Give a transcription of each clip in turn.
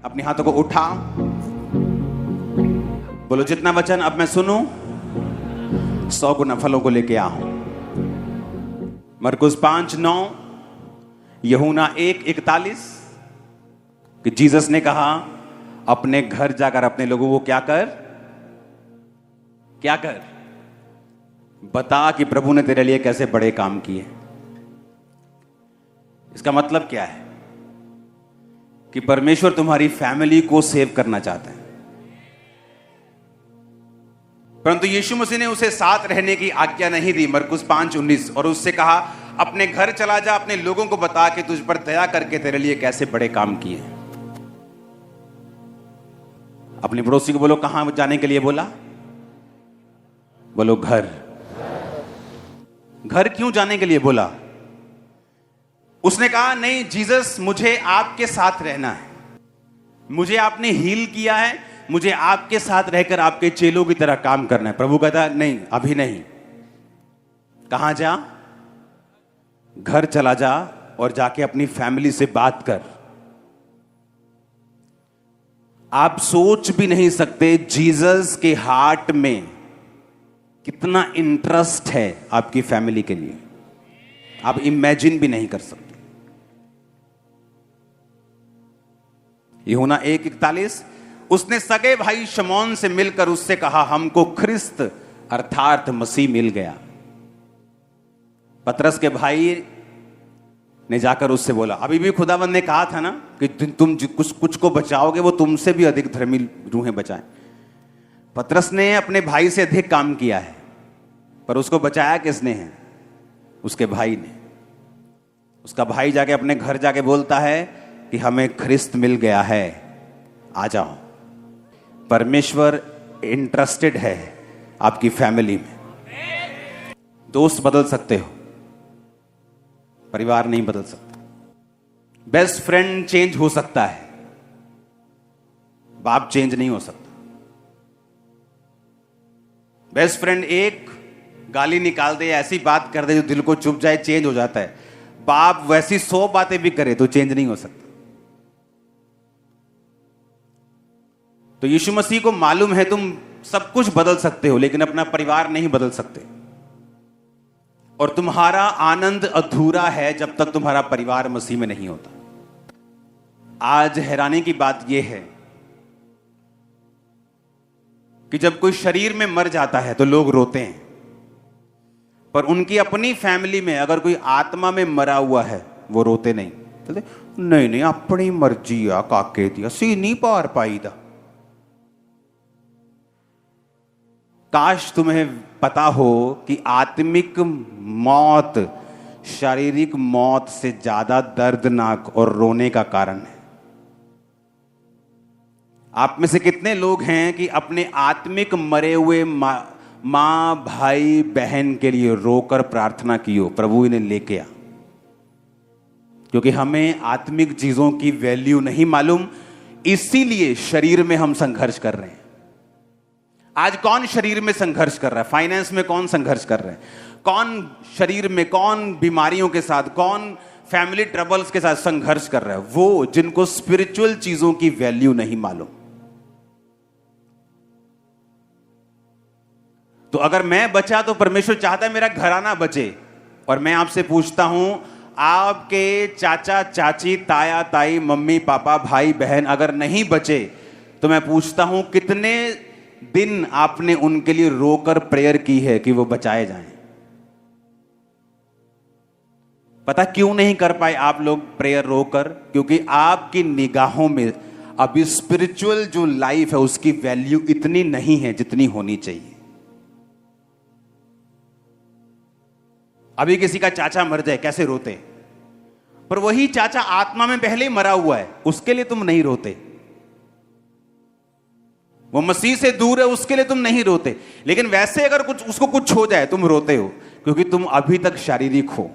अपने हाथों को उठा, बोलो जितना वचन अब मैं सुनूं 100 गुना फलों को लेके आऊं। मरकुस 5:9, यूहन्ना 1:41 कि जीसस ने कहा अपने घर जाकर अपने लोगों को क्या कर बता कि प्रभु ने तेरे लिए कैसे बड़े काम किए। इसका मतलब क्या है कि परमेश्वर तुम्हारी फैमिली को सेव करना चाहता है, परंतु यीशु मसीह ने उसे साथ रहने की आज्ञा नहीं दी। मरकुस 5:19, और उससे कहा अपने घर चला जा, अपने लोगों को बता कि तुझ पर दया करके तेरे लिए कैसे बड़े काम किए। अपने पड़ोसी को बोलो कहां जाने के लिए बोला, बोलो घर। घर क्यों जाने के लिए बोला? उसने कहा नहीं जीसस, मुझे आपके साथ रहना है, मुझे आपने हील किया है, मुझे आपके साथ रहकर आपके चेलों की तरह काम करना है। प्रभु कहता नहीं, अभी नहीं। कहां जा? घर चला जा और जाके अपनी फैमिली से बात कर। आप सोच भी नहीं सकते जीसस के हार्ट में कितना इंटरेस्ट है आपकी फैमिली के लिए, आप इमेजिन भी नहीं कर सकते। यूहन्ना 1:41, उसने सगे भाई शमौन से मिलकर उससे कहा हमको ख्रिस्त अर्थात मसीह मिल गया। पतरस के भाई ने जाकर उससे बोला, अभी भी खुदावंद ने कहा था ना कि तुम कुछ को बचाओगे वो तुमसे भी अधिक धर्मी रूहें बचाएं। पतरस ने अपने भाई से अधिक काम किया है, पर उसको बचाया किसने है? उसके भाई ने। उसका भाई जाके अपने घर जाके बोलता है कि हमें ख्रिस्त मिल गया है, आ जाओ। परमेश्वर इंटरेस्टेड है आपकी फैमिली में। दोस्त बदल सकते हो, परिवार नहीं बदल सकता। बेस्ट फ्रेंड चेंज हो सकता है, बाप चेंज नहीं हो सकता। बेस्ट फ्रेंड एक गाली निकाल दे, ऐसी बात कर दे जो दिल को चुभ जाए, चेंज हो जाता है। बाप वैसी 100 बातें भी करे तो चेंज नहीं हो सकता। तो यीशु मसीह को मालूम है तुम सब कुछ बदल सकते हो, लेकिन अपना परिवार नहीं बदल सकते। और तुम्हारा आनंद अधूरा है जब तक तुम्हारा परिवार मसीह में नहीं होता। आज हैरानी की बात यह है कि जब कोई शरीर में मर जाता है तो लोग रोते हैं, पर उनकी अपनी फैमिली में अगर कोई आत्मा में मरा हुआ है वो रोते नहीं। नहीं अपनी मर्जी आ काके दी असी नहीं पार पाई दा। काश तुम्हें पता हो कि आत्मिक मौत शारीरिक मौत से ज्यादा दर्दनाक और रोने का कारण है। आप में से कितने लोग हैं कि अपने आत्मिक मरे हुए मां भाई बहन के लिए रोकर प्रार्थना की हो, प्रभु इन्हें लेके आ? क्योंकि हमें आत्मिक चीजों की वैल्यू नहीं मालूम, इसीलिए शरीर में हम संघर्ष कर रहे हैं। आज कौन शरीर में संघर्ष कर रहा है? फाइनेंस में कौन संघर्ष कर रहा है? कौन शरीर में, कौन बीमारियों के साथ, कौन फैमिली ट्रबल्स के साथ संघर्ष कर रहा है? वो जिनको स्पिरिचुअल चीजों की वैल्यू नहीं मालूम। तो अगर मैं बचा तो परमेश्वर चाहता है मेरा घराना बचे। और मैं आपसे पूछता हूं, आपके चाचा चाची, ताया ताई, मम्मी पापा, भाई बहन अगर नहीं बचे तो मैं पूछता हूं कितने दिन आपने उनके लिए रोकर प्रेयर की है कि वो बचाए जाएं? पता क्यों नहीं कर पाए आप लोग प्रेयर रोकर? क्योंकि आपकी निगाहों में अभी स्पिरिचुअल जो लाइफ है उसकी वैल्यू इतनी नहीं है जितनी होनी चाहिए। अभी किसी का चाचा मर जाए कैसे रोते, पर वही चाचा आत्मा में पहले ही मरा हुआ है, उसके लिए तुम नहीं रोते। वो मसीह से दूर है, उसके लिए तुम नहीं रोते। लेकिन वैसे अगर उसको कुछ हो जाए तुम रोते हो, क्योंकि तुम अभी तक शारीरिक हो।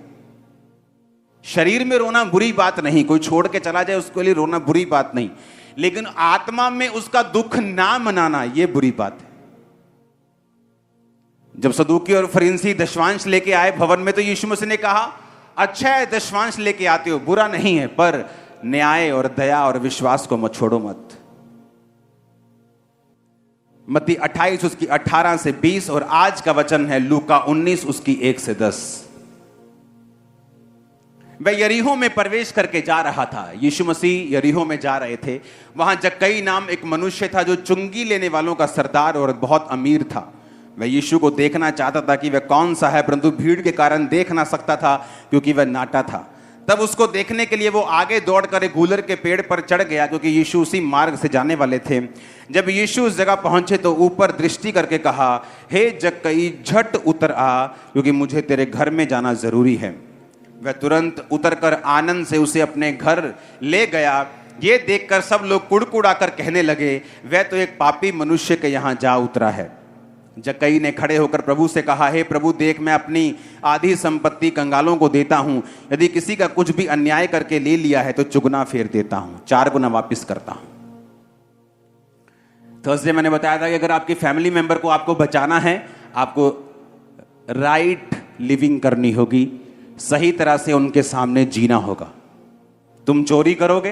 शरीर में रोना बुरी बात नहीं, कोई छोड़ के चला जाए उसके लिए रोना बुरी बात नहीं, लेकिन आत्मा में उसका दुख ना मनाना यह बुरी बात है। जब सदूकी और फरीसी दशवांश लेके आए भवन में, तो यीशु मसीह ने कहा अच्छा है दशवांश लेके आते हो, बुरा नहीं है, पर न्याय और दया और विश्वास को मत छोड़ो मत। मत्ती 28 उसकी 18 से 20 और आज का वचन है लूका 19 उसकी 1 से 10। वह यरीहो में प्रवेश करके जा रहा था। यीशु मसीह यरीहो में जा रहे थे। वहां जक्कई नाम एक मनुष्य था जो चुंगी लेने वालों का सरदार और बहुत अमीर था। वह यीशु को देखना चाहता था कि वह कौन सा है, परंतु भीड़ के कारण देख ना सकता था क्योंकि वह नाटा था। तब उसको देखने के लिए वो आगे दौड़कर एक गूलर के पेड़ पर चढ़ गया क्योंकि यीशु उसी मार्ग से जाने वाले थे। जब यीशु उस जगह पहुंचे तो ऊपर दृष्टि करके कहा, हे जक्कई झट उतर आ क्योंकि मुझे तेरे घर में जाना जरूरी है। वह तुरंत उतरकर आनंद से उसे अपने घर ले गया। ये देखकर सब लोग कुड़कुड़ाकर कहने लगे, वह तो एक पापी मनुष्य के यहाँ जा उतरा है। जक्कई ने खड़े होकर प्रभु से कहा, हे प्रभु देख, मैं अपनी आधी संपत्ति कंगालों को देता हूं। यदि किसी का कुछ भी अन्याय करके ले लिया है तो चुगना फेर देता हूं, 4 गुना वापस करता हूं। थर्सडे मैंने बताया था कि अगर आपकी फैमिली मेंबर को आपको बचाना है, आपको राइट लिविंग करनी होगी, सही तरह से उनके सामने जीना होगा। तुम चोरी करोगे,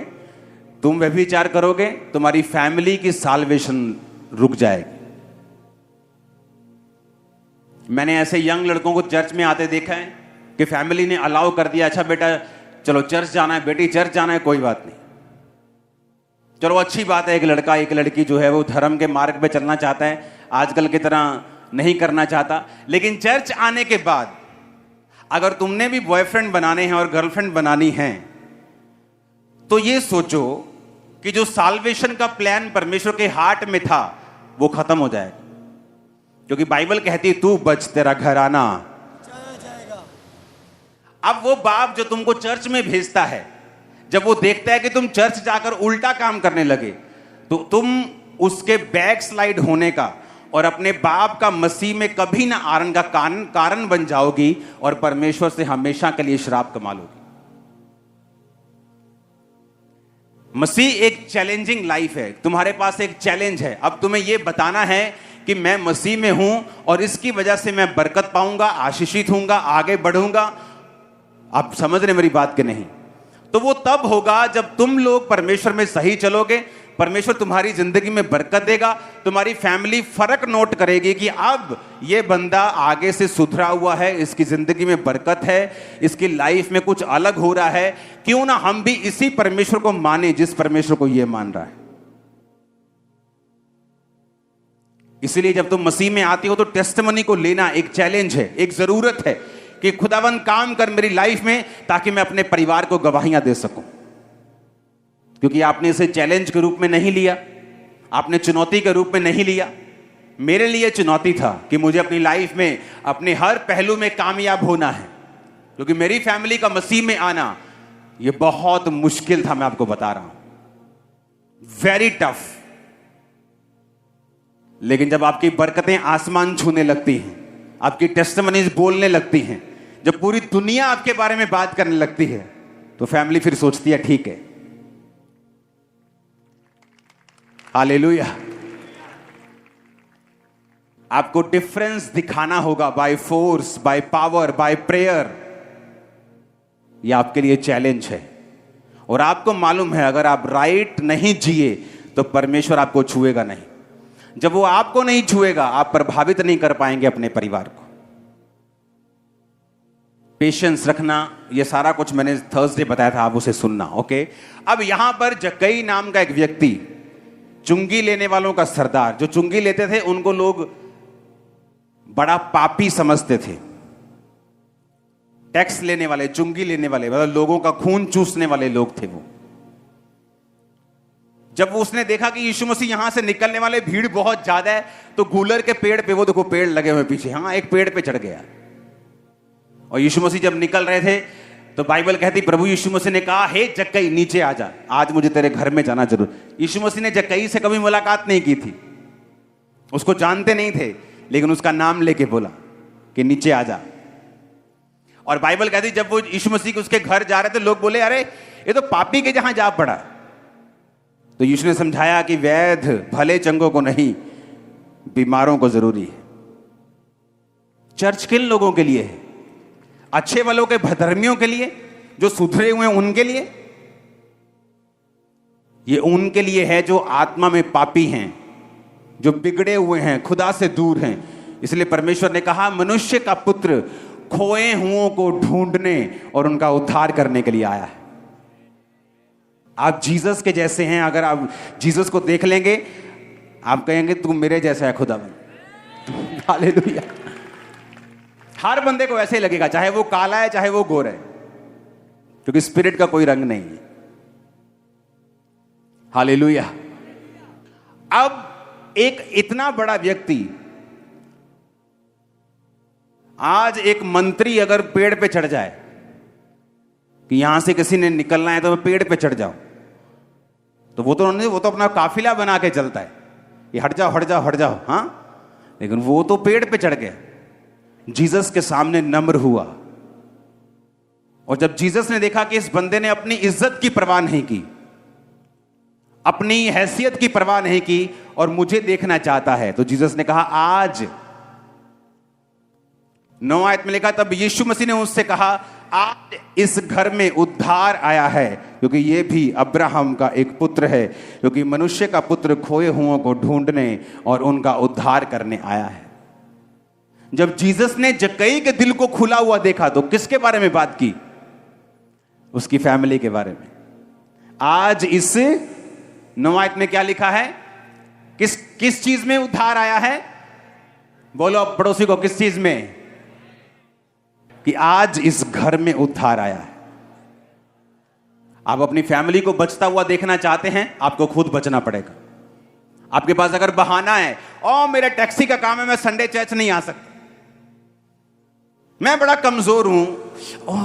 तुम व्यभिचार करोगे, तुम्हारी फैमिली की साल्वेशन रुक जाएगी। मैंने ऐसे यंग लड़कों को चर्च में आते देखा है कि फैमिली ने अलाउ कर दिया, अच्छा बेटा चलो चर्च जाना है, बेटी चर्च जाना है, कोई बात नहीं, चलो अच्छी बात है। एक लड़का एक लड़की जो है वो धर्म के मार्ग पे चलना चाहता है, आजकल की तरह नहीं करना चाहता। लेकिन चर्च आने के बाद अगर तुमने भी बॉयफ्रेंड बनाने हैं और गर्लफ्रेंड बनानी है तो ये सोचो कि जो साल्वेशन का प्लान परमेश्वर के हार्ट में था वो खत्म हो जाएगा। क्योंकि बाइबल कहती है तू बच तेरा घराना जाएगा। अब वो बाप जो तुमको चर्च में भेजता है, जब वो देखता है कि तुम चर्च जाकर उल्टा काम करने लगे तो तुम उसके बैक स्लाइड होने का और अपने बाप का मसीह में कभी ना आने का कारण बन जाओगी और परमेश्वर से हमेशा के लिए श्राप कमा लोगी। मसीह एक चैलेंजिंग लाइफ है, तुम्हारे पास एक चैलेंज है। अब तुम्हें यह बताना है कि मैं मसीह में हूं और इसकी वजह से मैं बरकत पाऊंगा, आशीषित होऊंगा, आगे बढ़ूंगा। आप समझ रहे मेरी बात के नहीं? तो वो तब होगा जब तुम लोग परमेश्वर में सही चलोगे, परमेश्वर तुम्हारी जिंदगी में बरकत देगा, तुम्हारी फैमिली फर्क नोट करेगी कि अब ये बंदा आगे से सुधरा हुआ है, इसकी जिंदगी में बरकत है, इसकी लाइफ में कुछ अलग हो रहा है। क्यों ना हम भी इसी परमेश्वर को माने जिस परमेश्वर को ये मान रहा है। इसलिए जब तुम मसीह में आती हो तो टेस्टिमनी को लेना एक चैलेंज है, एक जरूरत है कि खुदावन काम कर मेरी लाइफ में ताकि मैं अपने परिवार को गवाहियां दे सकूं। क्योंकि आपने इसे चैलेंज के रूप में नहीं लिया, आपने चुनौती के रूप में नहीं लिया। मेरे लिए चुनौती था कि मुझे अपनी लाइफ में अपने हर पहलू में कामयाब होना है, क्योंकि मेरी फैमिली का मसीह में आना यह बहुत मुश्किल था। मैं आपको बता रहा हूं, वेरी टफ। लेकिन जब आपकी बरकतें आसमान छूने लगती हैं, आपकी टेस्टिमनीज बोलने लगती हैं, जब पूरी दुनिया आपके बारे में बात करने लगती है, तो फैमिली फिर सोचती है ठीक है, हालेलुया। आपको डिफरेंस दिखाना होगा by force, by power, by prayer. यह आपके लिए चैलेंज है। और आपको मालूम है अगर आप राइट नहीं जिए तो परमेश्वर आपको छुएगा नहीं। जब वो आपको नहीं छुएगा, आप प्रभावित नहीं कर पाएंगे अपने परिवार को। पेशेंस रखना, ये सारा कुछ मैंने थर्सडे बताया था, आप उसे सुनना। ओके, अब यहां पर जक्कई नाम का एक व्यक्ति, चुंगी लेने वालों का सरदार, जो चुंगी लेते थे उनको लोग बड़ा पापी समझते थे। टैक्स लेने वाले, चुंगी लेने वाले, मतलब लोगों का खून चूसने वाले लोग थे वो। जब उसने देखा कि यीशु मसीह यहां से निकलने वाले, भीड़ बहुत ज्यादा है, तो गूलर के पेड़ पे, वो देखो पेड़ लगे हुए पीछे, हाँ एक पेड़ पे चढ़ गया। और यीशु मसीह जब निकल रहे थे तो बाइबल कहती प्रभु यीशु मसीह ने कहा, हे जक्कई नीचे आ जा, आज मुझे तेरे घर में जाना जरूर। यीशु मसीह ने जक्कई से कभी मुलाकात नहीं की थी, उसको जानते नहीं थे, लेकिन उसका नाम लेके बोला कि नीचे आ जा। और बाइबल कहती जब वो यीशु मसीह के उसके घर जा रहे थे, लोग बोले अरे ये तो पापी के जहां जा पड़ा। तो यीशु ने समझाया कि वैध भले चंगों को नहीं, बीमारों को जरूरी है। चर्च किन लोगों के लिए है? अच्छे वालों के, धर्मियों के लिए, जो सुधरे हुए हैं उनके लिए? ये उनके लिए है जो आत्मा में पापी हैं, जो बिगड़े हुए हैं, खुदा से दूर हैं। इसलिए परमेश्वर ने कहा मनुष्य का पुत्र खोए हुओं को ढूंढने और उनका उद्धार करने के लिए आया है। आप जीसस के जैसे हैं। अगर आप जीसस को देख लेंगे, आप कहेंगे तू मेरे जैसा है खुदावन। हालेलुया। हर बंदे को ऐसे ही लगेगा, चाहे वो काला है चाहे वो गोरा है, क्योंकि स्पिरिट का कोई रंग नहीं है। हालेलुया। अब एक इतना बड़ा व्यक्ति, आज एक मंत्री अगर पेड़ पे चढ़ जाए कि यहां से किसी ने निकलना है तो मैं पेड़ पे चढ़ जाऊं, तो वो तो अपना काफिला बना के चलता है, ये हट जाओ हट जाओ हट जाओ, हां। लेकिन वो तो पेड़ पे चढ़ गया, जीसस के सामने नम्र हुआ। और जब जीसस ने देखा कि इस बंदे ने अपनी इज्जत की परवाह नहीं की, अपनी हैसियत की परवाह नहीं की और मुझे देखना चाहता है, तो जीसस ने कहा आज 9 आयत में लिखा, तब यीशु मसीह ने उससे कहा आज इस घर में उद्धार आया है, क्योंकि ये भी अब्राहम का एक पुत्र है, क्योंकि मनुष्य का पुत्र खोए हुओं को ढूंढने और उनका उद्धार करने आया है। जब जीसस ने जक्कई के दिल को खुला हुआ देखा तो किसके बारे में बात की? उसकी फैमिली के बारे में। आज इस 9 आयत में क्या लिखा है? किस चीज में उद्धार आया है? बोलो पड़ोसी को, किस चीज में? कि आज इस घर में उद्धार आया है। आप अपनी फैमिली को बचता हुआ देखना चाहते हैं, आपको खुद बचना पड़ेगा। आपके पास अगर बहाना है, ओ मेरा टैक्सी का काम है, मैं संडे चर्च नहीं आ सकता, मैं बड़ा कमजोर हूं, ओ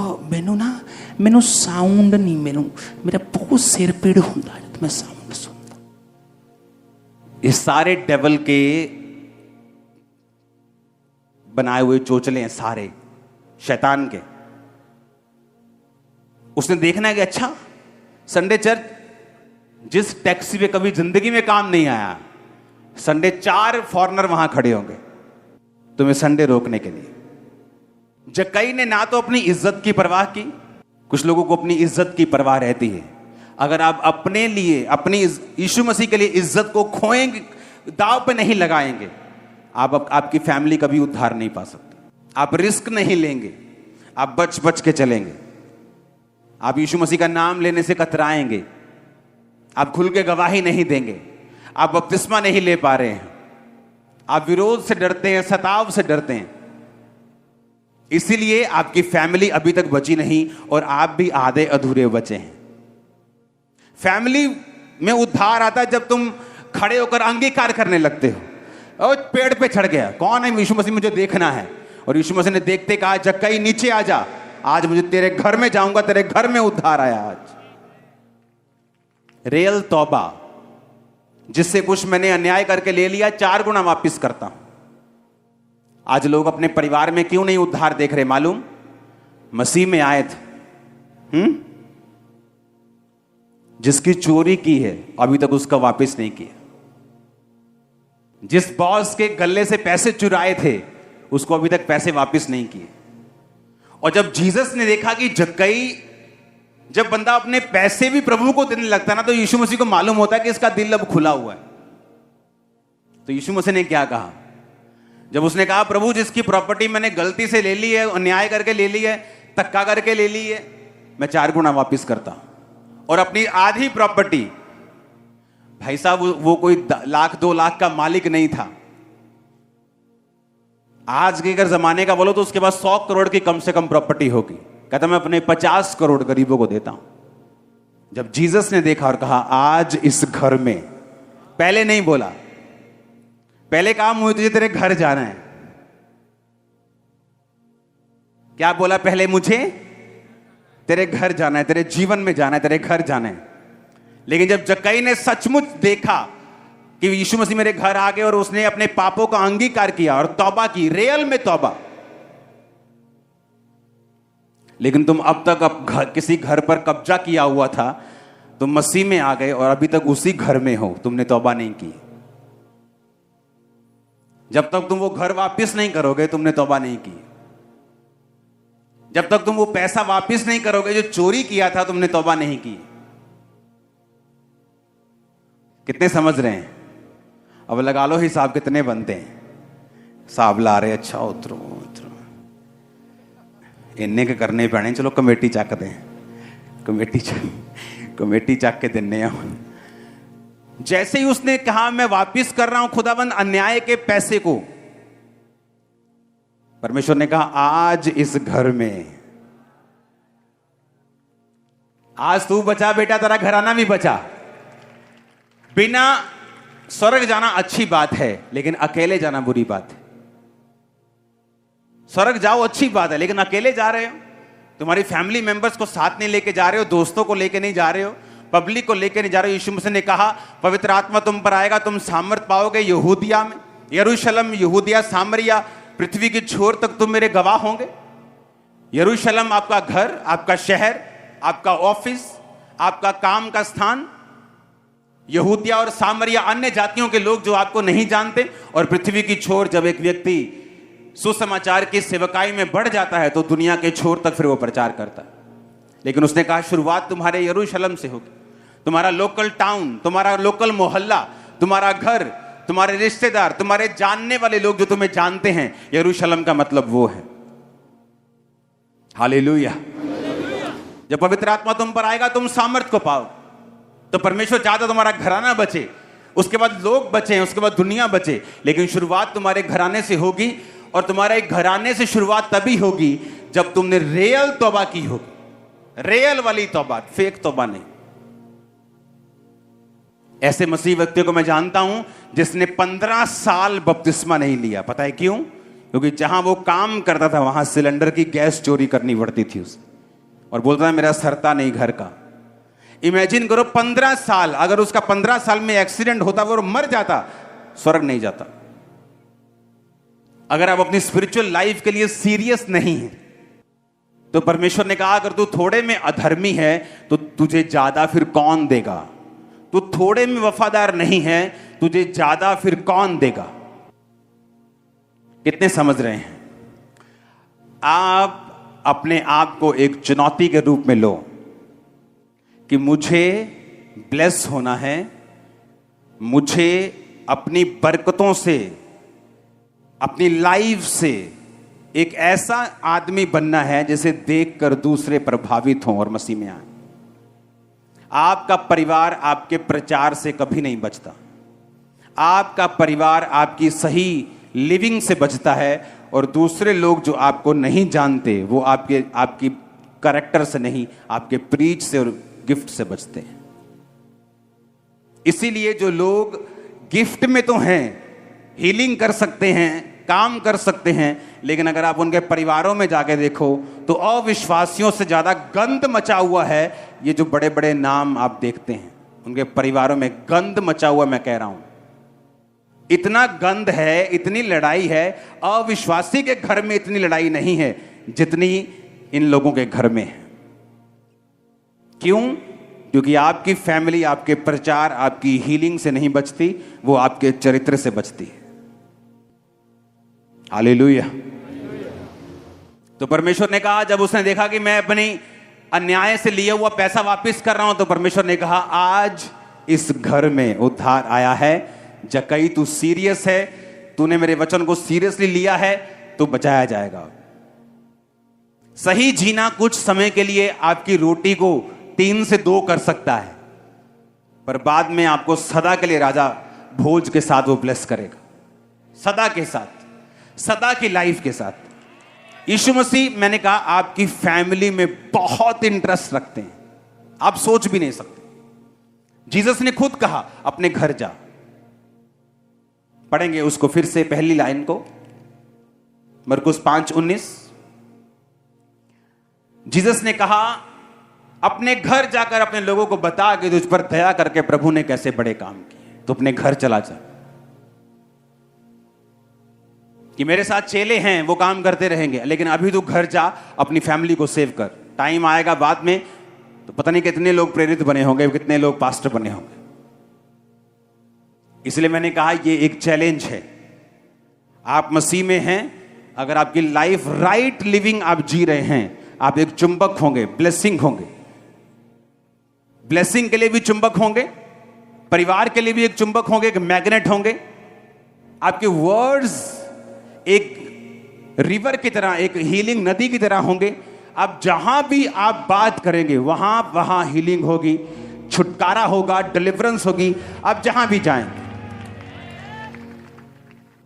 मैनू साउंड नहीं, मेरा बहुत सिर पीड़ होता है तो मैं साउंड सुनता। ये सारे डेवल के बनाए हुए चोचले हैं, सारे शैतान के। उसने देखना है कि अच्छा संडे चर्च जिस टैक्सी पे कभी जिंदगी में काम नहीं आया, संडे 4 फॉरेनर वहां खड़े होंगे तुम्हें संडे रोकने के लिए। जक्कई ने ना तो अपनी इज्जत की परवाह की, कुछ लोगों को अपनी इज्जत की परवाह रहती है। अगर आप अपने लिए, अपनी यीशु मसीह के लिए इज्जत को खोएंगे, दांव पे नहीं लगाएंगे, आपकी फैमिली कभी उद्धार नहीं पा सकती। आप रिस्क नहीं लेंगे, आप बच बच के चलेंगे, आप यीशु मसीह का नाम लेने से कतराएंगे, आप खुल के गवाही नहीं देंगे, आप बपतिस्मा नहीं ले पा रहे हैं, आप विरोध से डरते हैं, सताव से डरते हैं, इसीलिए आपकी फैमिली अभी तक बची नहीं और आप भी आधे अधूरे बचे हैं। फैमिली में उद्धार आता है जब तुम खड़े होकर अंगीकार करने लगते हो। और पेड़ पे चढ़ गया, कौन है? यीशु मसीह, मुझे देखना है। और यीशु मसीह ने देखते कहा जक्कई नीचे आ जा, आज मुझे तेरे घर में जाऊंगा, तेरे घर में उद्धार आया। आज रियल तौबा, जिससे कुछ मैंने अन्याय करके ले लिया 4 गुना वापिस करता हूं। आज लोग अपने परिवार में क्यों नहीं उद्धार देख रहे मालूम? मसीह में आए थे, जिसकी चोरी की है अभी तक उसका वापस नहीं किया, जिस बॉस के गले से पैसे चुराए थे उसको अभी तक पैसे वापस नहीं किए। और जब जीसस ने देखा कि जक्कई, जब बंदा अपने पैसे भी प्रभु को देने लगता है ना, तो यीशु मसीह को मालूम होता है कि इसका दिल अब खुला हुआ है। तो यीशु मसीह ने क्या कहा? जब उसने कहा प्रभु जिसकी प्रॉपर्टी मैंने गलती से ले ली है, अन्याय करके ले ली है, धक्का करके ले ली है, मैं 4 गुना वापिस करता हूं। और अपनी आधी प्रॉपर्टी, भाई साहब वो कोई 1 लाख 2 लाख का मालिक नहीं था। आज के अगर जमाने का बोलो तो उसके पास 100 करोड़ की कम से कम प्रॉपर्टी होगी। कहता मैं अपने 50 करोड़ गरीबों को देता हूं। जब जीसस ने देखा और कहा आज इस घर में, पहले नहीं बोला, पहले कहा मुझे तुझे तेरे घर जाना है। क्या बोला? पहले मुझे तेरे घर जाना है, तेरे जीवन में जाना है, तेरे घर जाना है। लेकिन जब जक्कई ने सचमुच देखा कि यीशु मसीह मेरे घर आ गए और उसने अपने पापों का अंगीकार किया और तौबा की, रियल में तौबा। लेकिन तुम अब तक किसी घर पर कब्जा किया हुआ था, तुम मसीह में आ गए और अभी तक उसी घर में हो, तुमने तौबा नहीं की। जब तक तुम वो घर वापस नहीं करोगे तुमने तौबा नहीं की। जब तक तुम वो पैसा वापस नहीं करोगे जो चोरी किया था, तुमने तौबा नहीं की। कितने समझ रहे हैं? अब लगा लो हिसाब कितने बनते हैं। हिसाब ला रहे, अच्छा उतरो उतरो, इन्ने के करने पैने, चलो कमेटी चक दें, कमेटी चक के देने। जैसे ही उसने कहा मैं वापिस कर रहा हूं खुदाबंद अन्याय के पैसे को, परमेश्वर ने कहा आज इस घर में, आज तू बचा बेटा, तेरा घराना भी बचा। बिना स्वर्ग जाना अच्छी बात है, लेकिन अकेले जाना बुरी बात है। स्वर्ग जाओ अच्छी बात है, लेकिन अकेले जा रहे हो, तुम्हारी फैमिली मेंबर्स को साथ नहीं लेके जा रहे हो, दोस्तों को लेके नहीं जा रहे हो, पब्लिक को लेके नहीं जा रहे हो। यीशु मसीह ने कहा पवित्र आत्मा तुम पर आएगा, तुम सामर्थ पाओगे, यहूदिया में, यरूशलेम, यहूदिया, सामरिया, पृथ्वी की छोर तक तुम मेरे गवाह होंगे। यरूशलेम आपका घर, आपका शहर, आपका ऑफिस, आपका काम का स्थान, यहूदिया और सामरिया अन्य जातियों के लोग जो आपको नहीं जानते, और पृथ्वी की छोर। जब एक व्यक्ति सुसमाचार की सेवकाई में बढ़ जाता है तो दुनिया के छोर तक फिर वो प्रचार करता है। लेकिन उसने कहा शुरुआत तुम्हारे यरूशलेम से होगी। तुम्हारा लोकल टाउन, तुम्हारा लोकल मोहल्ला, तुम्हारा घर, तुम्हारे रिश्तेदार, तुम्हारे जानने वाले लोग जो तुम्हें जानते हैं, यरूशलेम का मतलब वो है। हालेलुया। जब पवित्र आत्मा तुम पर आएगा तुम सामर्थ को पाओ। तो परमेश्वर चाहता तुम्हारा घराना बचे, उसके बाद लोग बचे, उसके बाद दुनिया बचे, लेकिन शुरुआत तुम्हारे घराने से होगी। और तुम्हारे घराने से शुरुआत तभी होगी जब तुमने रियल तौबा की होगी, रियल वाली तौबा, फेक तौबा नहीं। ऐसे मसीह व्यक्तियों को मैं जानता हूं जिसने 15 साल बपतिस्मा नहीं लिया। पता है क्यों? क्योंकि जहां वो काम करता था वहां सिलेंडर की गैस चोरी करनी पड़ती थी उसे, और बोलता है मेरा सरता नहीं घर का। इमेजिन करो 15 साल, अगर उसका 15 साल में एक्सीडेंट होता वो मर जाता, स्वर्ग नहीं जाता। अगर आप अपनी स्पिरिचुअल लाइफ के लिए सीरियस नहीं है तो परमेश्वर ने कहा अगर तू थोड़े में अधर्मी है तो तुझे ज्यादा फिर कौन देगा। तू थोड़े में वफादार नहीं है, तुझे ज्यादा फिर कौन देगा। कितने समझ रहे हैं? आप अपने आप को एक चुनौती के रूप में लो कि मुझे ब्लेस होना है, मुझे अपनी बरकतों से, अपनी लाइफ से एक ऐसा आदमी बनना है जिसे देखकर दूसरे प्रभावित हों और मसीह में आए। आपका परिवार आपके प्रचार से कभी नहीं बचता। आपका परिवार आपकी सही लिविंग से बचता है, और दूसरे लोग जो आपको नहीं जानते वो आपकी कैरेक्टर से नहीं, आपके प्रीच से और गिफ्ट से बचते हैं। इसीलिए जो लोग गिफ्ट में तो हैं, हीलिंग कर सकते हैं, काम कर सकते हैं, लेकिन अगर आप उनके परिवारों में जाके देखो तो अविश्वासियों से ज्यादा गंद मचा हुआ है। ये जो बड़े बड़े नाम आप देखते हैं उनके परिवारों में गंद मचा हुआ, मैं कह रहा हूं इतना गंद है, इतनी लड़ाई है। अविश्वासी के घर में इतनी लड़ाई नहीं है जितनी इन लोगों के घर में है। क्यों? क्योंकि आपकी फैमिली आपके प्रचार, आपकी हीलिंग से नहीं बचती, वो आपके चरित्र से बचती है। हालेलुया। तो परमेश्वर ने कहा, जब उसने देखा कि मैं अपनी अन्याय से लिया हुआ पैसा वापस कर रहा हूं, तो परमेश्वर ने कहा आज इस घर में उद्धार आया है। जकई तू सीरियस है, तूने मेरे वचन को सीरियसली लिया है, तो बचाया जाएगा। सही जीना कुछ समय के लिए आपकी रोटी को 3 से 2 कर सकता है, पर बाद में आपको सदा के लिए राजा भोज के साथ वो ब्लेस करेगा, सदा के साथ, सदा की लाइफ के साथ। यीशु मसीह, मैंने कहा, आपकी फैमिली में बहुत इंटरेस्ट रखते हैं, आप सोच भी नहीं सकते। जीसस ने खुद कहा अपने घर जा। पढ़ेंगे उसको फिर से, पहली लाइन को, मरकुस 5:19। जीसस ने कहा अपने घर जाकर अपने लोगों को बता कि तुझ पर दया करके प्रभु ने कैसे बड़े काम किए। तो अपने घर चला जा, कि मेरे साथ चेले हैं वो काम करते रहेंगे, लेकिन अभी तू घर जा, अपनी फैमिली को सेव कर। टाइम आएगा बाद में तो पता नहीं कितने लोग प्रेरित बने होंगे, कितने लोग पास्टर बने होंगे। इसलिए मैंने कहा ये एक चैलेंज है। आप मसीह में हैं, अगर आपकी लाइफ राइट लिविंग आप जी रहे हैं, आप एक चुंबक होंगे, ब्लेसिंग होंगे। ब्लेसिंग के लिए भी चुंबक होंगे, परिवार के लिए भी एक चुंबक होंगे, एक मैग्नेट होंगे। आपके वर्ड्स एक रिवर की तरह, एक हीलिंग नदी की तरह होंगे। अब जहां भी आप बात करेंगे वहां हीलिंग होगी, छुटकारा होगा, डिलीवरेंस होगी, आप जहां भी जाएंगे।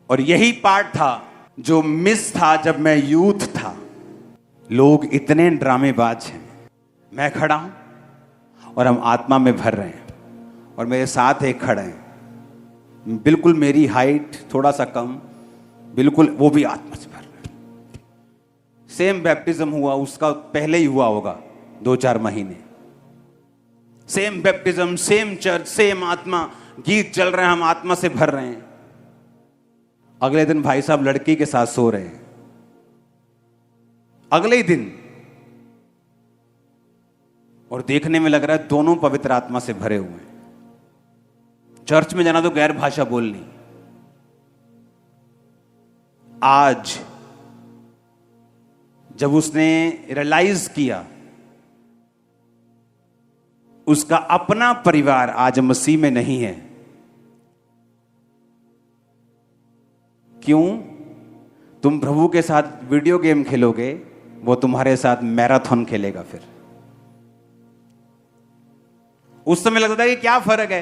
और यही पार्ट था जो मिस था जब मैं यूथ था। लोग इतने ड्रामेबाज हैं, मैं खड़ा हूं और हम आत्मा में भर रहे हैं, और मेरे साथ एक खड़े हैं, बिल्कुल मेरी हाइट थोड़ा सा कम, बिल्कुल वो भी आत्मा से भर रहे हैं। सेम बैप्टिज्म हुआ, उसका पहले ही हुआ होगा 2-4 महीने। Same baptism, same church, same आत्मा, गीत चल रहे हैं, हम आत्मा से भर रहे हैं। अगले दिन भाई साहब लड़की के साथ सो रहे हैं, अगले ही दिन, और देखने में लग रहा है दोनों पवित्र आत्मा से भरे हुए हैं। चर्च में जाना तो गैर भाषा बोलनी। आज जब उसने रियलाइज किया उसका अपना परिवार आज मसीह में नहीं है, क्यों? तुम प्रभु के साथ वीडियो गेम खेलोगे, वो तुम्हारे साथ मैराथन खेलेगा। फिर उस समय लगता है कि क्या फर्क है,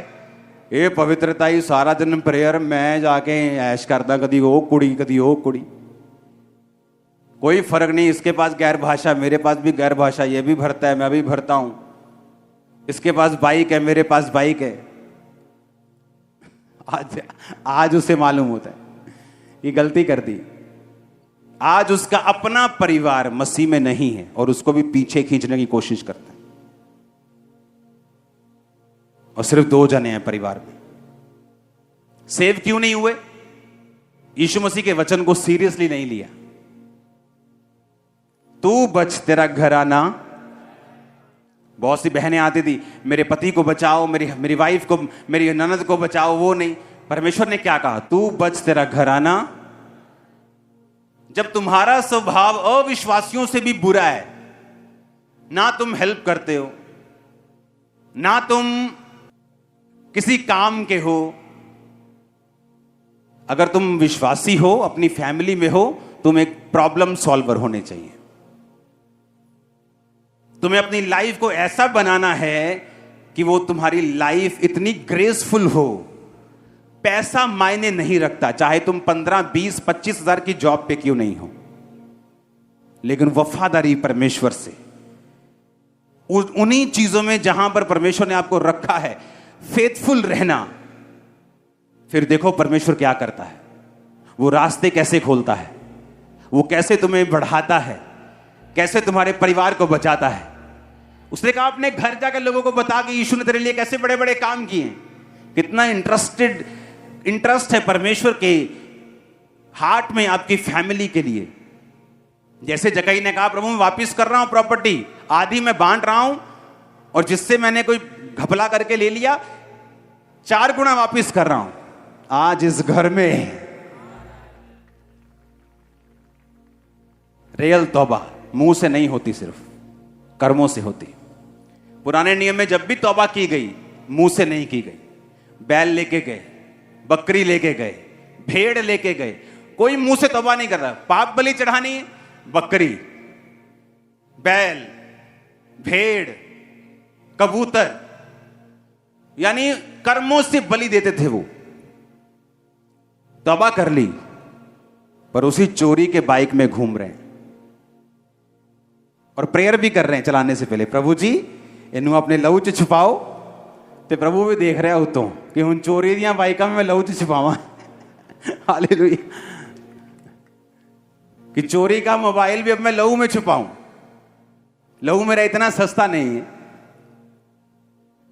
ये पवित्रता ही सारा दिन प्रेयर, मैं जाके ऐश करता, कदी वो कुड़ी कदी वो कुड़ी, कोई फर्क नहीं। इसके पास गैर भाषा, मेरे पास भी गैर भाषा, ये भी भरता है, मैं भी भरता हूं। इसके पास बाइक है, मेरे पास बाइक है। आज उसे मालूम होता है ये गलती कर दी। आज उसका अपना परिवार मसीह में नहीं है और उसको भी पीछे खींचने की कोशिश करता है, और सिर्फ 2 जने हैं परिवार में। सेव क्यों नहीं हुए? यीशु मसीह के वचन को सीरियसली नहीं लिया। तू बच, तेरा घराना। बहुत सी बहनें आती थी, मेरे पति को बचाओ, मेरी वाइफ को, मेरी ननद को बचाओ, वो नहीं। परमेश्वर ने क्या कहा? तू बच, तेरा घराना। जब तुम्हारा स्वभाव अविश्वासियों से भी बुरा है, ना तुम हेल्प करते हो, ना तुम किसी काम के हो, अगर तुम विश्वासी हो, अपनी फैमिली में हो, तुम एक प्रॉब्लम सॉल्वर होने चाहिए। तुम्हें अपनी लाइफ को ऐसा बनाना है कि वो तुम्हारी लाइफ इतनी ग्रेसफुल हो। पैसा मायने नहीं रखता, चाहे तुम 15, 20, 25 हजार की जॉब पे क्यों नहीं हो, लेकिन वफादारी परमेश्वर से, उन्हीं चीजों में जहां पर परमेश्वर ने आपको रखा है, फेथफुल रहना। फिर देखो परमेश्वर क्या करता है, वो रास्ते कैसे खोलता है, वो कैसे तुम्हें बढ़ाता है, कैसे तुम्हारे परिवार को बचाता है। उसने कहा अपने घर जाकर लोगों को बता कि यीशु ने तेरे लिए कैसे बड़े बड़े काम किए। कितना इंटरेस्ट है परमेश्वर के हार्ट में आपकी फैमिली के लिए। जैसे जकई ने कहा, प्रभु मैं वापिस कर रहा हूं प्रॉपर्टी, आधी मैं बांट रहा हूं, और जिससे मैंने कोई घपला करके ले लिया 4 गुना वापिस कर रहा हूं। आज इस घर में रियल तौबा मुंह से नहीं होती, सिर्फ कर्मों से होती। पुराने नियम में जब भी तौबा की गई, मुंह से नहीं की गई। बैल लेके गए, बकरी लेके गए, भेड़ लेके गए, कोई मुंह से तौबा नहीं कर रहा। पाप बलि चढ़ानी, बकरी, बैल, भेड़, कबूतर, यानी कर्मों से बलि देते थे वो। तौबा कर ली, पर उसी चोरी के बाइक में घूम रहे हैं और प्रेयर भी कर रहे हैं चलाने से पहले, प्रभु जी इन्हों अपने लहू च छुपाओ। तो प्रभु भी देख रहा उतों कि हुण चोरी दियां बाइकां में मैं लहू च छुपावां। हालेलुया। कि चोरी का मोबाइल भी अब मैं लहू में छुपाऊं। लहू मेरा इतना सस्ता नहीं है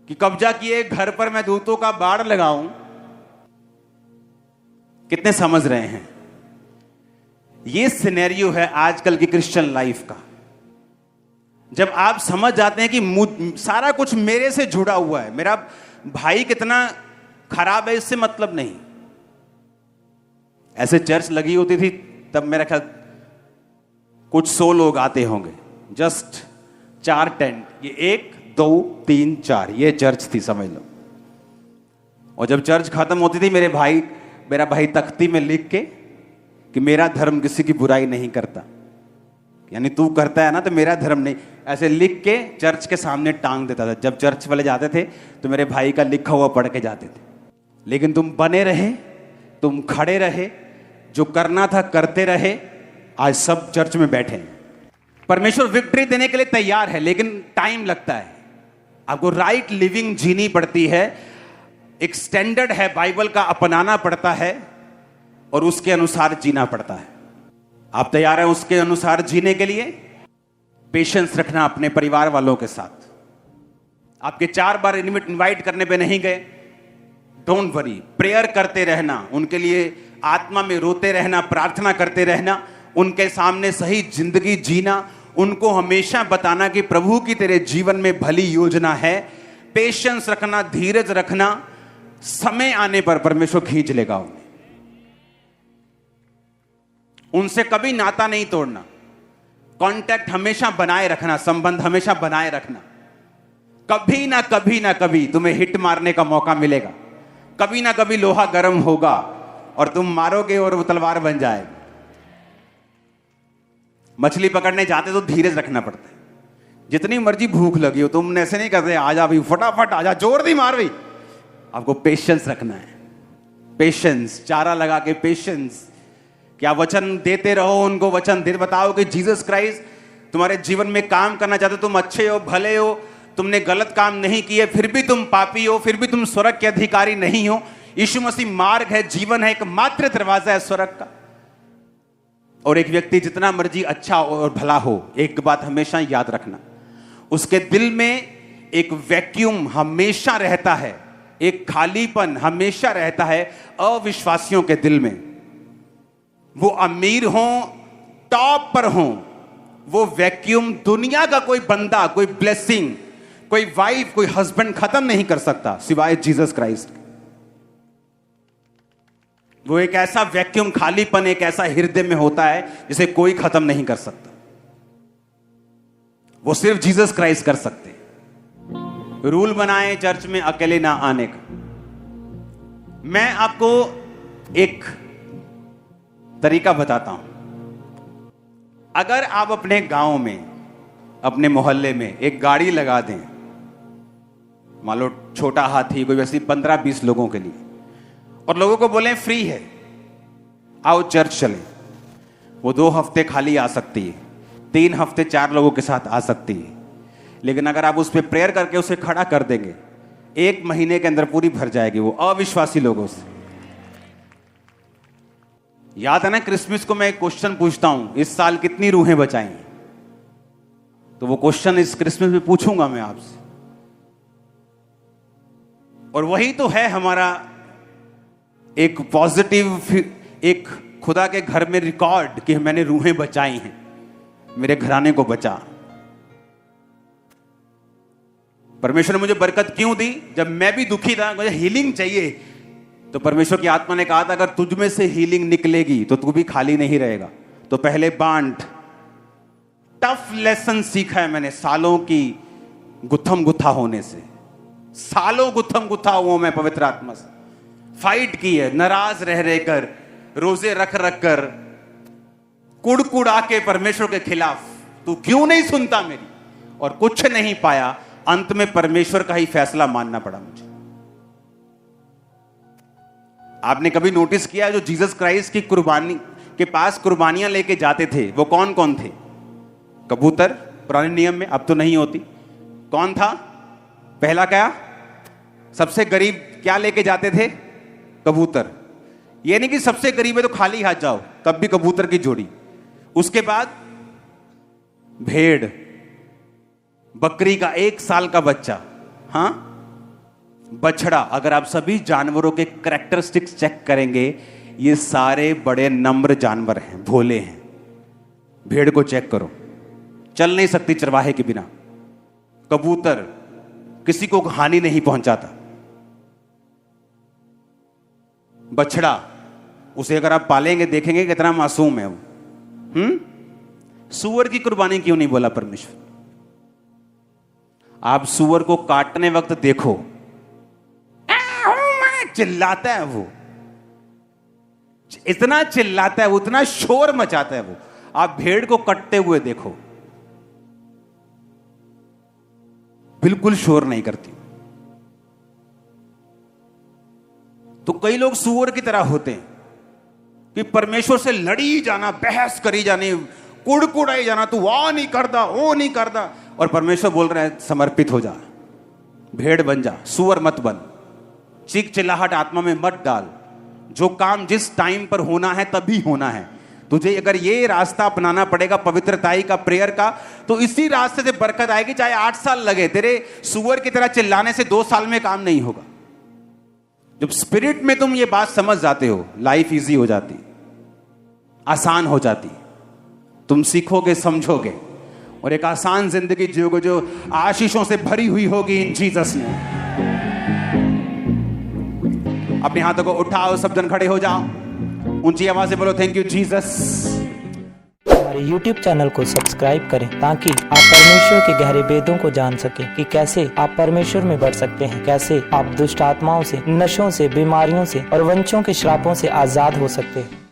कि कब्जा किए घर पर मैं दूतों का बाड़ लगाऊं। कितने समझ रहे हैं? ये सिनेरियो है आजकल की क्रिश्चियन लाइफ का। जब आप समझ जाते हैं कि सारा कुछ मेरे से जुड़ा हुआ है, मेरा भाई कितना खराब है इससे मतलब नहीं। ऐसे चर्च लगी होती थी तब मेरा ख्याल कुछ 100 लोग आते होंगे, जस्ट 4 टेंट, ये 1, 2, 3, 4, ये चर्च थी समझ लो। और जब चर्च खत्म होती थी मेरा भाई तख्ती में लिख के कि मेरा धर्म किसी की बुराई नहीं करता, यानी तू करता है ना तो मेरा धर्म नहीं, ऐसे लिख के चर्च के सामने टांग देता था। जब चर्च वाले जाते थे तो मेरे भाई का लिखा हुआ पढ़ के जाते थे। लेकिन तुम बने रहे, तुम खड़े रहे, जो करना था करते रहे, आज सब चर्च में बैठे हैं। परमेश्वर विक्ट्री देने के लिए तैयार है, लेकिन टाइम लगता है। आपको राइट लिविंग जीनी पड़ती है, एक स्टैंडर्ड है बाइबल का, अपनाना पड़ता है और उसके अनुसार जीना पड़ता है। आप तैयार हैं उसके अनुसार जीने के लिए? पेशेंस रखना अपने परिवार वालों के साथ। आपके 4 बार इनवाइट करने पे नहीं गए, डोंट वरी, प्रेयर करते रहना, उनके लिए आत्मा में रोते रहना, प्रार्थना करते रहना, उनके सामने सही जिंदगी जीना, उनको हमेशा बताना कि प्रभु की तेरे जीवन में भली योजना है। पेशेंस रखना, धीरज रखना, समय आने पर परमेश्वर खींच लेगा उन्हें। उनसे कभी नाता नहीं तोड़ना, कांटेक्ट हमेशा बनाए रखना, संबंध हमेशा बनाए रखना। कभी ना कभी ना कभी तुम्हें हिट मारने का मौका मिलेगा, कभी ना कभी लोहा गर्म होगा और तुम मारोगे और वो तलवार बन जाएगी। मछली पकड़ने जाते तो धीरज रखना पड़ता है। जितनी मर्जी भूख लगी हो, तुम ऐसे नहीं करते आजा भी फटाफट आजा, जोर दी मार भी। आपको पेशेंस रखना है, पेशेंस, चारा लगा के पेशेंस। क्या वचन देते रहो, उनको वचन दे बताओ कि जीसस क्राइस्ट तुम्हारे जीवन में काम करना चाहते, तुम अच्छे हो, भले हो, तुमने गलत काम नहीं किए, फिर भी तुम पापी हो, फिर भी तुम स्वर्ग के अधिकारी नहीं हो। यीशु मसीह मार्ग है, जीवन है, एकमात्र दरवाजा है स्वर्ग का। और एक व्यक्ति जितना मर्जी अच्छा और भला हो, एक बात हमेशा याद रखना, उसके दिल में एक वैक्यूम हमेशा रहता है, एक खालीपन हमेशा रहता है अविश्वासियों के दिल में। वो अमीर हों, टॉप पर हों, वो वैक्यूम दुनिया का कोई बंदा, कोई ब्लेसिंग, कोई वाइफ, कोई हस्बैंड खत्म नहीं कर सकता सिवाय जीसस क्राइस्ट। वो एक ऐसा वैक्यूम, खालीपन एक ऐसा हृदय में होता है जिसे कोई खत्म नहीं कर सकता। वो सिर्फ जीसस क्राइस्ट कर सकते। रूल बनाए चर्च में अकेले ना आने का। मैं आपको एक तरीका बताता हूं। अगर आप अपने गांव में, अपने मोहल्ले में एक गाड़ी लगा दें, मान लो छोटा हाथी, कोई वैसी 15-20 लोगों के लिए, और लोगों को बोलें फ्री है, आओ चर्च चलें, वो 2 हफ्ते खाली आ सकती है, 3 हफ्ते 4 लोगों के साथ आ सकती है। लेकिन अगर आप उस पर प्रेयर करके उसे खड़ा कर देंगे, 1 महीने के अंदर पूरी भर जाएगी वो अविश्वासी लोगों से। याद है ना, क्रिसमस को मैं एक क्वेश्चन पूछता हूं, इस साल कितनी रूहें बचाई? तो वो क्वेश्चन इस क्रिसमस में पूछूंगा मैं आपसे। और वही तो है हमारा एक पॉजिटिव, एक खुदा के घर में रिकॉर्ड कि मैंने रूहें बचाई हैं, मेरे घराने को बचा। परमेश्वर ने मुझे बरकत क्यों दी? जब मैं भी दुखी था, मुझे हीलिंग चाहिए, तो परमेश्वर की आत्मा ने कहा था अगर तुझ में से हीलिंग निकलेगी तो तू भी खाली नहीं रहेगा, तो पहले बांट। टफ लेसन सीखा है मैंने सालों की गुत्थम गुत्था होने से, सालों गुत्थम गुत्था हुआ मैं पवित्र आत्मा से, फाइट की है, नाराज रह रहकर, रोजे रख रख कर, कुड़कुड़ा के परमेश्वर के खिलाफ, तू क्यों नहीं सुनता मेरी, और कुछ नहीं पाया। अंत में परमेश्वर का ही फैसला मानना पड़ा मुझे। आपने कभी नोटिस किया जो जीसस क्राइस्ट की कुर्बानी के पास कुर्बानियां लेके जाते थे, वो कौन कौन थे? कबूतर, पुराने नियम में, अब तो नहीं होती। कौन था पहला? क्या सबसे गरीब क्या लेके जाते थे? कबूतर। ये नहीं कि सबसे गरीब है तो खाली हाथ जाओ, तब भी कबूतर की जोड़ी। उसके बाद भेड़, बकरी का 1 साल का बच्चा, हाँ, बछड़ा। अगर आप सभी जानवरों के कैरेक्टरिस्टिक्स चेक करेंगे, ये सारे बड़े नम्र जानवर हैं, भोले हैं। भेड़ को चेक करो, चल नहीं सकती चरवाहे के बिना। कबूतर किसी को हानि नहीं पहुंचाता। बछड़ा, उसे अगर आप पालेंगे देखेंगे कितना मासूम है वो। सूअर की कुर्बानी क्यों नहीं बोला परमेश्वर? आप सूअर को काटने वक्त देखो, चिल्लाता है वो, इतना चिल्लाता है, उतना शोर मचाता है वो। आप भेड़ को कटते हुए देखो, बिल्कुल शोर नहीं करती। तो कई लोग सूअर की तरह होते हैं कि परमेश्वर से लड़ी जाना, बहस करी जानी, कुड़कुड़ाई जाना, तू वाह नहीं करता, वो नहीं करता, और परमेश्वर बोल रहे हैं समर्पित हो जा, भेड़ बन जा, सूअर मत बन। चीख चिल्लाहट आत्मा में मत डाल। जो काम जिस टाइम पर होना है तभी होना है। तुझे अगर ये रास्ता अपनाना पड़ेगा पवित्रताई का, प्रेयर का, तो इसी रास्ते से बरकत आएगी, चाहे 8 साल लगे। तेरे सूअर की तरह चिल्लाने से 2 साल में काम नहीं होगा। जब स्पिरिट में तुम ये बात समझ जाते हो, लाइफ इजी हो जाती, आसान हो जाती। तुम सीखोगे, समझोगे, और एक आसान जिंदगी जियोगे जो आशीषों से भरी हुई होगी इन जीसस ने। अपने हाथों को उठाओ, सब जन खड़े हो जाओ, ऊंची आवाज से बोलो थैंक यू जीसस। हमारे YouTube चैनल को सब्सक्राइब करें ताकि आप परमेश्वर के गहरे वेदों को जान सकें कि कैसे आप परमेश्वर में बढ़ सकते हैं, कैसे आप दुष्ट आत्माओं से, नशों से, बीमारियों से और वंशों के श्रापों से आजाद हो सकते हैं।